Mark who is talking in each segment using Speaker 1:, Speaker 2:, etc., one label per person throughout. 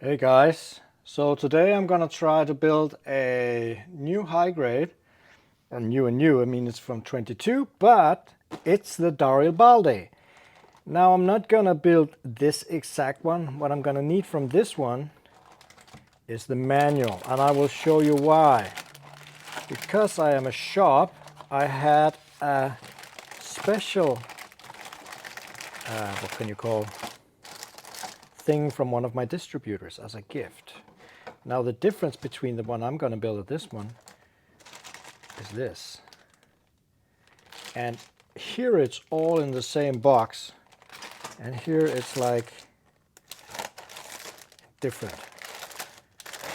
Speaker 1: Hey guys, so today I'm gonna try to build a new high grade, or new, I mean it's from 22, but it's the Darilbalde. Now I'm not gonna build this exact one. What I'm gonna need from this one is the manual, and I will show you why. Because I am a shop, I had a special, what can you call, thing from one of my distributors as a gift. Now the difference between the one I'm going to build and this one is this. And here it's all in the same box. And here it's like different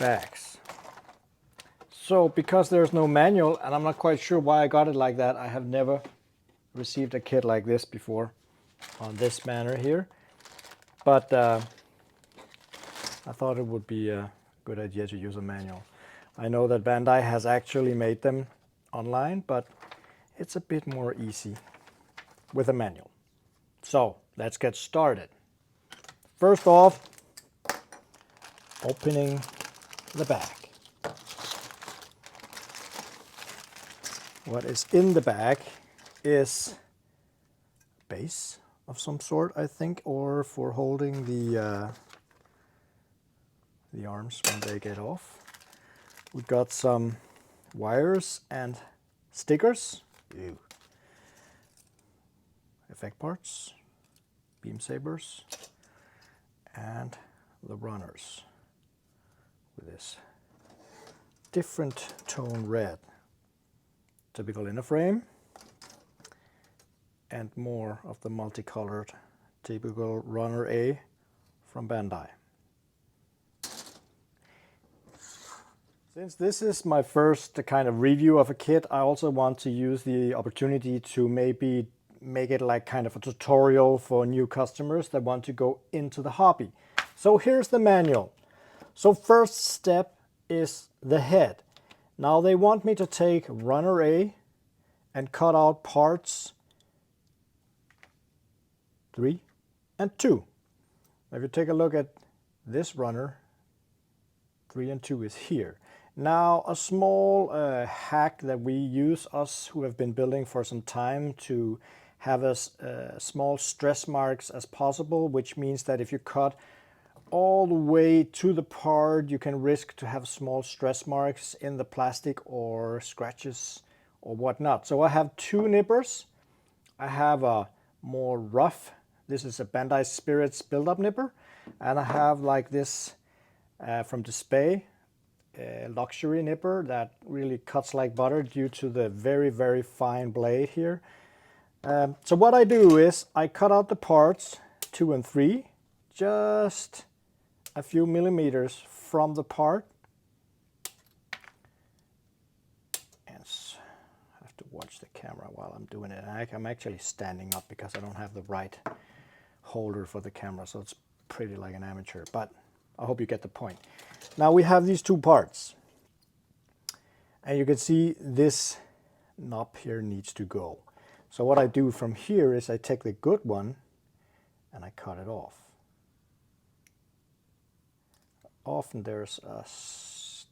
Speaker 1: bags. So because there's no manual, and I'm not quite sure why I got it like that, I have never received a kit like this before on this manner here. But I thought it would be a good idea to use a manual. I know that Bandai has actually made them online, but it's a bit more easy with a manual. So let's get started. First off, opening the bag. What is in the bag is a base of some sort, I think, or for holding the arms when they get off. We've got some wires and stickers. Ew. Effect parts, beam sabers, and the runners with this different tone red. Typical inner frame, and more of the multicolored typical runner A from Bandai. Since this is my first kind of review of a kit, I also want to use the opportunity to maybe make it like kind of a tutorial for new customers that want to go into the hobby. So here's the manual. So first step is the head. Now they want me to take runner A and cut out parts 3 and 2. If you take a look at this runner, 3 and 2 is here. Now a small hack that we use, us who have been building for some time, to have as small stress marks as possible, which means that if you cut all the way to the part, you can risk to have small stress marks in the plastic or scratches or whatnot. So I have 2 nippers. I have a more rough, this is a Bandai Spirits build-up nipper, and I have like this from Display, luxury nipper that really cuts like butter due to the very, very fine blade here. So what I do is I cut out the parts 2 and 3, just a few millimeters from the part. And I have to watch the camera while I'm doing it. I'm actually standing up because I don't have the right holder for the camera, so it's pretty like an amateur, but I hope you get the point. Now we have these 2 parts. And you can see this knob here needs to go. So what I do from here is I take the good one and I cut it off. Often there's a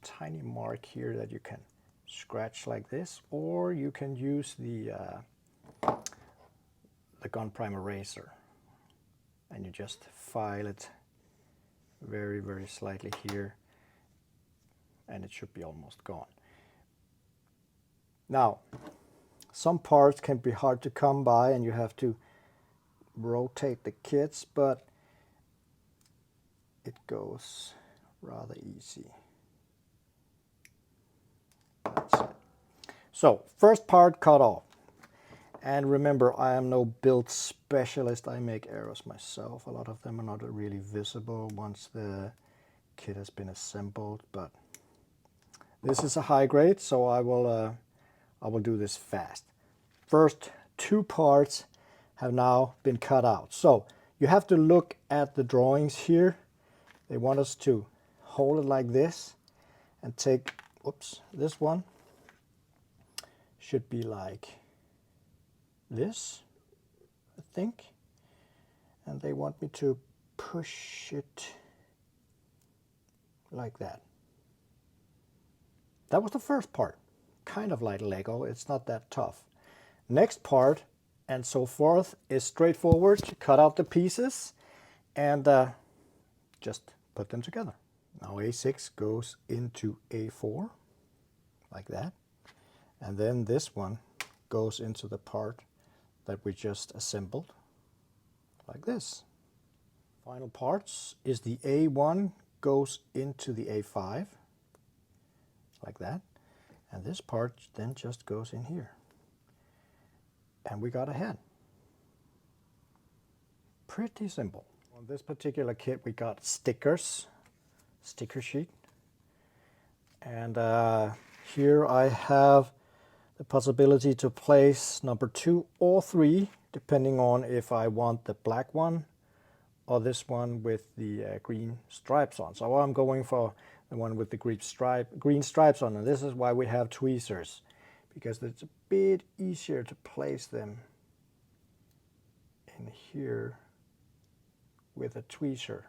Speaker 1: tiny mark here that you can scratch like this, or you can use the gun prime eraser, and you just file it very, very slightly here, and it should be almost gone. Now, some parts can be hard to come by and you have to rotate the kits, but it goes rather easy. That's it. So, first part cut off. And remember, I am no build specialist. I make arrows myself. A lot of them are not really visible once the kit has been assembled, but this is a high grade, so I will do this fast. First 2 parts have now been cut out. So you have to look at the drawings here. They want us to hold it like this and take, oops, this one should be like this, I think. And they want me to push it like that. That was the first part. Kind of like Lego, it's not that tough. Next part, and so forth, is straightforward. You cut out the pieces and just put them together. Now A6 goes into A4, like that. And then this one goes into the part that we just assembled, like this. Final parts is the A1 goes into the A5, like that. And this part then just goes in here. And we got a head. Pretty simple. On this particular kit we got stickers, sticker sheet. And here I have the possibility to place number 2 or 3, depending on if I want the black one or this one with the green stripes on. So I'm going for the one with the green stripes on, and this is why we have tweezers, because it's a bit easier to place them in here with a tweezer.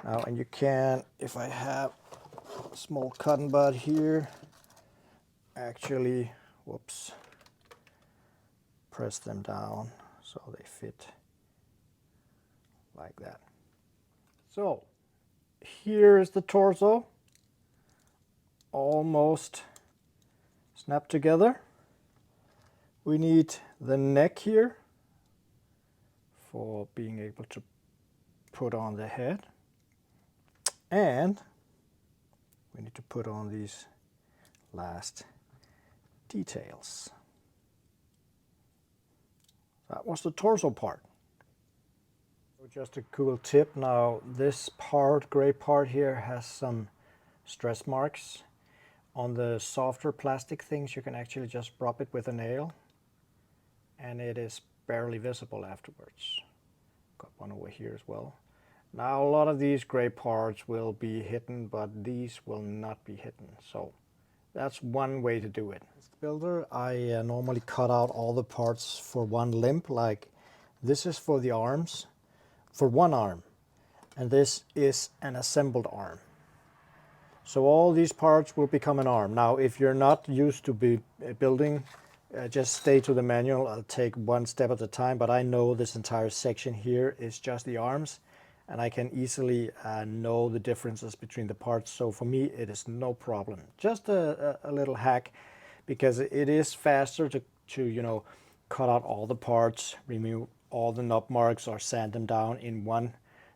Speaker 1: Now, and you can, if I have a small cotton bud here, actually, whoops, press them down so they fit like that. So here is the torso, almost snapped together. We need the neck here for being able to put on the head, and we need to put on these last details. That was the torso part. Just a cool tip, now this part, gray part here, has some stress marks. On the softer plastic things you can actually just rub it with a nail and it is barely visible afterwards. Got one over here as well. Now a lot of these gray parts will be hidden, but these will not be hidden. So that's one way to do it. This builder, I normally cut out all the parts for one limb, like this is for the arms, for one arm, and this is an assembled arm. So all these parts will become an arm. Now if you're not used to be building, just stay to the manual. I'll take one step at a time, but I know this entire section here is just the arms, and I can easily know the differences between the parts. So for me, it is no problem. Just a little hack, because it is faster to you know, cut out all the parts, remove all the knob marks, or sand them down in one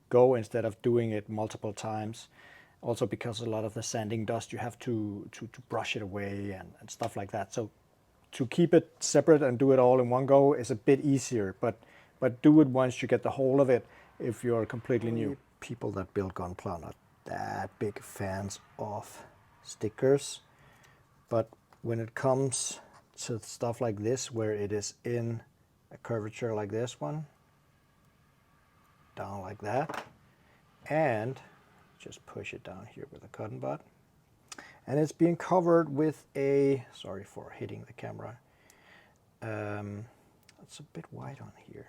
Speaker 1: go instead of doing it multiple times. Also because a lot of the sanding dust, you have to brush it away and stuff like that. So to keep it separate and do it all in one go is a bit easier, but do it once you get the whole of it if you're completely new. People that build Gunpla are not that big fans of stickers, but when it comes to stuff like this, where it is in a curvature like this one, down like that, and just push it down here with a cotton bud, and it's being covered with a, sorry for hitting the camera, it's a bit white on here,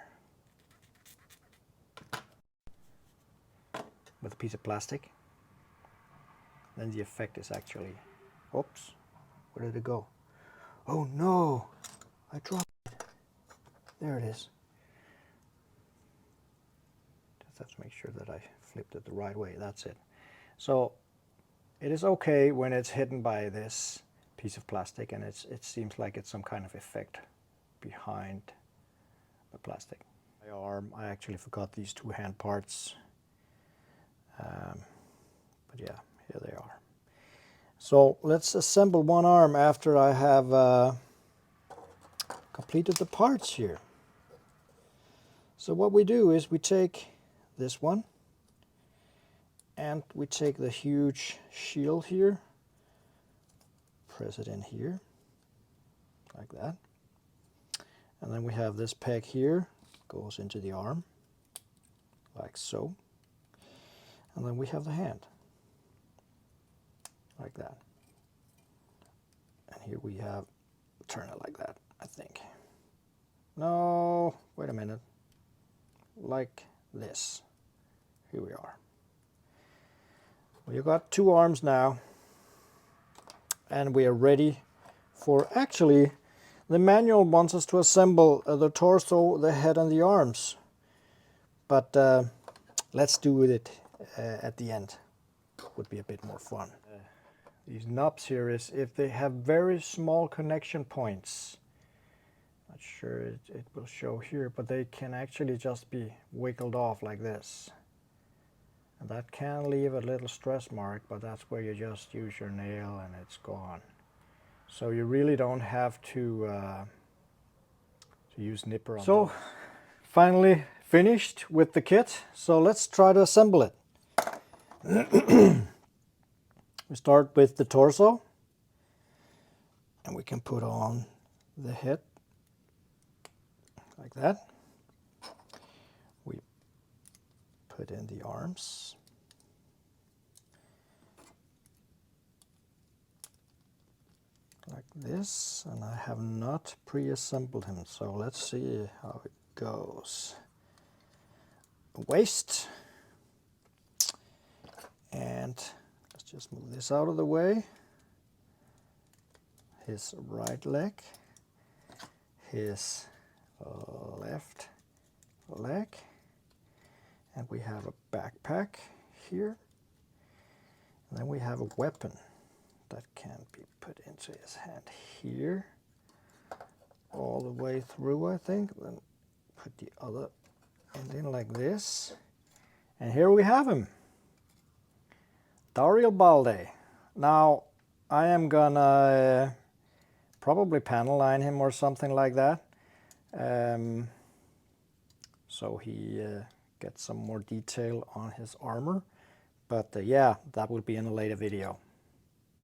Speaker 1: with a piece of plastic. Then the effect is actually, oops, where did it go? Oh no, I dropped it. There it is. Just have to make sure that I flipped it the right way. That's it. So it is okay when it's hidden by this piece of plastic, and it seems like it's some kind of effect behind the plastic. My arm, I actually forgot these two hand parts, but yeah, here they are. So let's assemble one arm after I have completed the parts here. So what we do is we take this one, and we take the huge shield here, press it in here, like that. And then we have this peg here, goes into the arm, like so. And then we have the hand, like that. And here we have, turn it like that, I think. No, wait a minute. Like this. Here we are. You got 2 arms now, and we are ready for, actually, the manual wants us to assemble the torso, the head, and the arms. But let's do it at the end. Would be a bit more fun. These knobs here is if they have very small connection points. Not sure it will show here, but they can actually just be wiggled off like this. And that can leave a little stress mark, but that's where you just use your nail and it's gone. So you really don't have to use nipper on So, finally finished with the kit. So let's try to assemble it. We start with the torso. And we can put on the head like that. We put in the arms. Like this, and I have not pre-assembled him, so let's see how it goes. Waist, and let's just move this out of the way. His right leg, his left leg, and we have a backpack here, and then we have a weapon that can be put into his hand here, all the way through, I think. Then put the other end in like this, and here we have him, Darilbalde. Now I am gonna probably panel line him or something like that, so he gets some more detail on his armor. But yeah, that will be in a later video.